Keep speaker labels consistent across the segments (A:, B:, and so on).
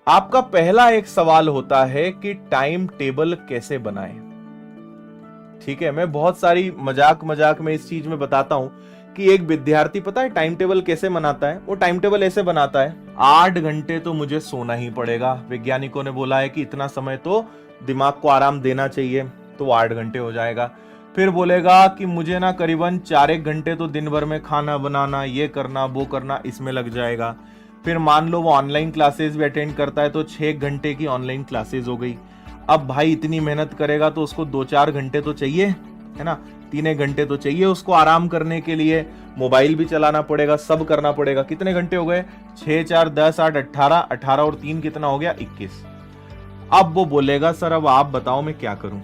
A: आपका पहला एक सवाल होता है कि टाइम टेबल कैसे बनाएं। ठीक है, मैं बहुत सारी मजाक में इस चीज में बताता हूं कि एक विद्यार्थी पता है टाइम टेबल कैसे बनाता है। वो टाइम टेबल ऐसे बनाता है, 8 घंटे तो मुझे सोना ही पड़ेगा। वैज्ञानिकों ने बोला है कि इतना समय तो दिमाग को आराम देना चाहिए, तो 8 घंटे हो जाएगा। फिर बोलेगा कि मुझे ना करीबन 4-1 घंटे तो दिन भर में खाना बनाना, ये करना वो करना, इसमें लग जाएगा। फिर मान लो वो ऑनलाइन क्लासेस भी अटेंड करता है तो 6 घंटे की ऑनलाइन क्लासेस हो गई। अब भाई इतनी मेहनत करेगा तो उसको 2-4 घंटे तो चाहिए, है ना, 3 घंटे तो चाहिए उसको आराम करने के लिए। मोबाइल भी चलाना पड़ेगा, सब करना पड़ेगा। कितने घंटे हो गए? 6, 4, 10, 8, 18, 18 और 3 कितना हो गया? 21। अब वो बोलेगा सर अब आप बताओ मैं क्या करूं,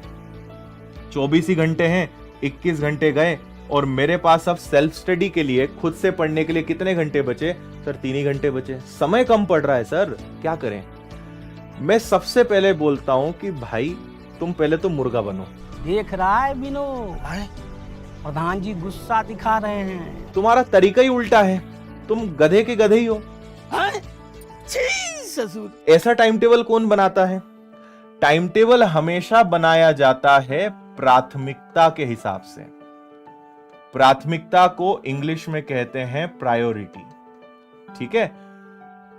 A: 24 ही घंटे हैं, 21 घंटे गए और मेरे पास अब सेल्फ स्टडी के लिए, खुद से पढ़ने के लिए कितने घंटे बचे? सर 3 ही घंटे बचे। समय कम पड़ रहा है सर, क्या करें? मैं सबसे पहले बोलता हूं कि भाई तुम पहले तो मुर्गा बनो।
B: देख रहा है बिनो, प्रधान जी गुस्सा दिखा रहे हैं।
A: तुम्हारा तरीका ही उल्टा है, तुम गधे के गधे ही हो।
B: ससुर,
A: ऐसा टाइम टेबल कौन बनाता है? टाइम टेबल हमेशा बनाया जाता है प्राथमिकता के हिसाब से। प्राथमिकता को इंग्लिश में कहते हैं प्रायोरिटी। ठीक है,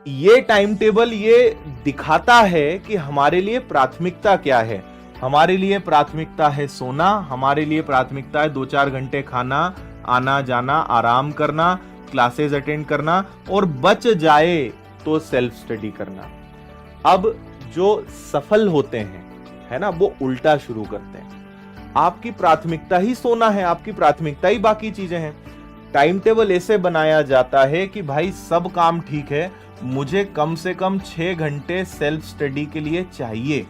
A: ये टाइम टेबल ये दिखाता है कि हमारे लिए प्राथमिकता क्या है। हमारे लिए प्राथमिकता है सोना, हमारे लिए प्राथमिकता है 2-4 घंटे खाना, आना जाना, आराम करना, क्लासेस अटेंड करना, और बच जाए तो सेल्फ स्टडी करना। अब जो सफल होते हैं, है ना, वो उल्टा शुरू करते हैं। आपकी प्राथमिकता ही सोना है, आपकी प्राथमिकता ही बाकी चीजें हैं। टाइम टेबल ऐसे बनाया जाता है कि भाई सब काम ठीक है, मुझे कम से कम 6 घंटे सेल्फ स्टडी के लिए चाहिए।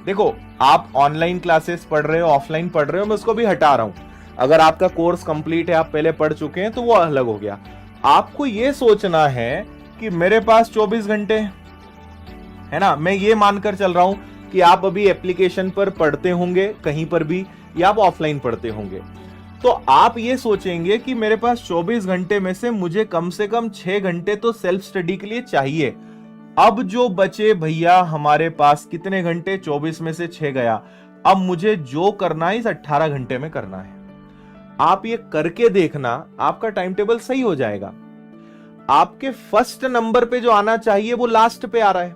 A: देखो, आप ऑनलाइन क्लासेस पढ़ रहे हो, ऑफलाइन पढ़ रहे हो, मैं उसको भी हटा रहा हूं। अगर आपका कोर्स कंप्लीट है, आप पहले पढ़ चुके हैं, तो वो अलग हो गया। आपको ये सोचना है कि मेरे पास 24 घंटे है ना। मैं ये मानकर चल रहा हूं कि आप अभी एप्लीकेशन पर पढ़ते होंगे कहीं पर भी, या आप ऑफलाइन पढ़ते होंगे, तो आप ये सोचेंगे कि मेरे पास 24 घंटे में से मुझे कम से कम 6 घंटे तो सेल्फ स्टडी के लिए चाहिए। अब जो बचे भैया हमारे पास कितने घंटे? 24 में से 6 गया। अब मुझे जो करना है इस 18 घंटे में करना है। आप ये करके देखना, आपका टाइम टेबल सही हो जाएगा। आपके फर्स्ट नंबर पे जो आना चाहिए वो लास्ट पे आ रहा है,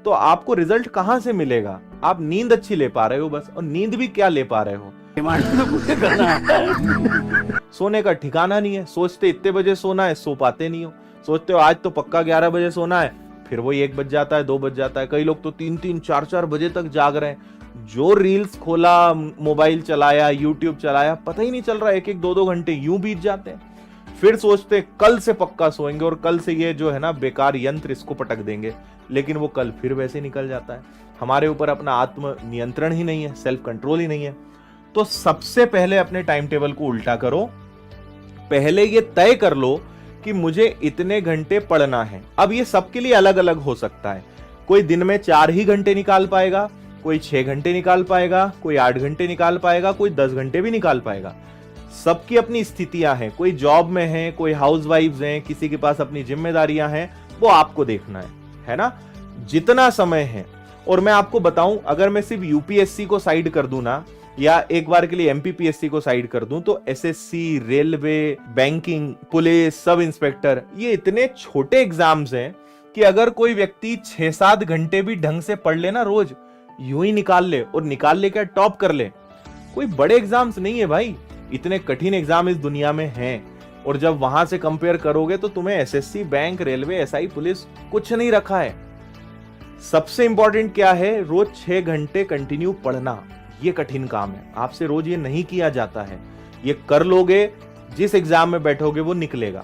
A: तो आपको रिजल्ट कहां से मिलेगा? आप नींद अच्छी ले पा रहे हो बस, और नींद भी क्या ले पा रहे हो? सोने का ठिकाना नहीं है। सोचते इतने बजे सोना है, सो पाते नहीं हो। सोचते हो आज तो पक्का 11 बजे सोना है, फिर वो 1 बज जाता है, 2 बज जाता है। कई लोग तो 3-3, 4-4 बजे तक जाग रहे हैं। जो रील्स खोला, मोबाइल चलाया, यूट्यूब चलाया, पता ही नहीं चल रहा, 1-1, 2-2 घंटे यूं बीत जाते हैं। फिर सोचते कल से पक्का सोएंगे और कल से ये जो है ना बेकार यंत्र, इसको पटक देंगे, लेकिन वो कल फिर वैसे निकल जाता है। हमारे ऊपर अपना आत्म नियंत्रण ही नहीं है, सेल्फ कंट्रोल ही नहीं है। तो सबसे पहले अपने टाइम टेबल को उल्टा करो। पहले ये तय कर लो कि मुझे इतने घंटे पढ़ना है। अब ये सबके लिए अलग अलग हो सकता है। कोई दिन में 4 ही घंटे निकाल पाएगा, कोई 6 घंटे निकाल पाएगा, कोई 8 घंटे निकाल पाएगा, कोई 10 घंटे भी निकाल पाएगा। सबकी अपनी स्थितियां हैं। कोई जॉब में है, कोई हाउसवाइफ्स हैं, किसी के पास अपनी जिम्मेदारियां हैं, वो आपको देखना है ना, जितना समय है। और मैं आपको बताऊं, अगर मैं सिर्फ यूपीएससी को साइड कर दूं ना, या एक बार के लिए एमपीपीएससी को साइड कर दूं, तो SSC, railway, banking, police, sub inspector, ये इतने छोटे एग्जाम्स हैं कि अगर कोई व्यक्ति 6-7 घंटे भी ढंग से पढ़ लेना रोज, यूं ही निकाल ले, और निकाल ले क्या, टॉप कर ले। कोई बड़े एग्जाम्स नहीं है भाई, इतने कठिन एग्जाम इस दुनिया में हैं। और जब वहां से कंपेयर करोगे तो तुम्हें SSC, bank, railway, SI, police कुछ नहीं रखा है। सबसे इंपॉर्टेंट क्या है? रोज 6 घंटे कंटिन्यू पढ़ना। ये कठिन काम है, आपसे रोज ये नहीं किया जाता है। ये कर लोगे, जिस एग्जाम में बैठोगे वो निकलेगा।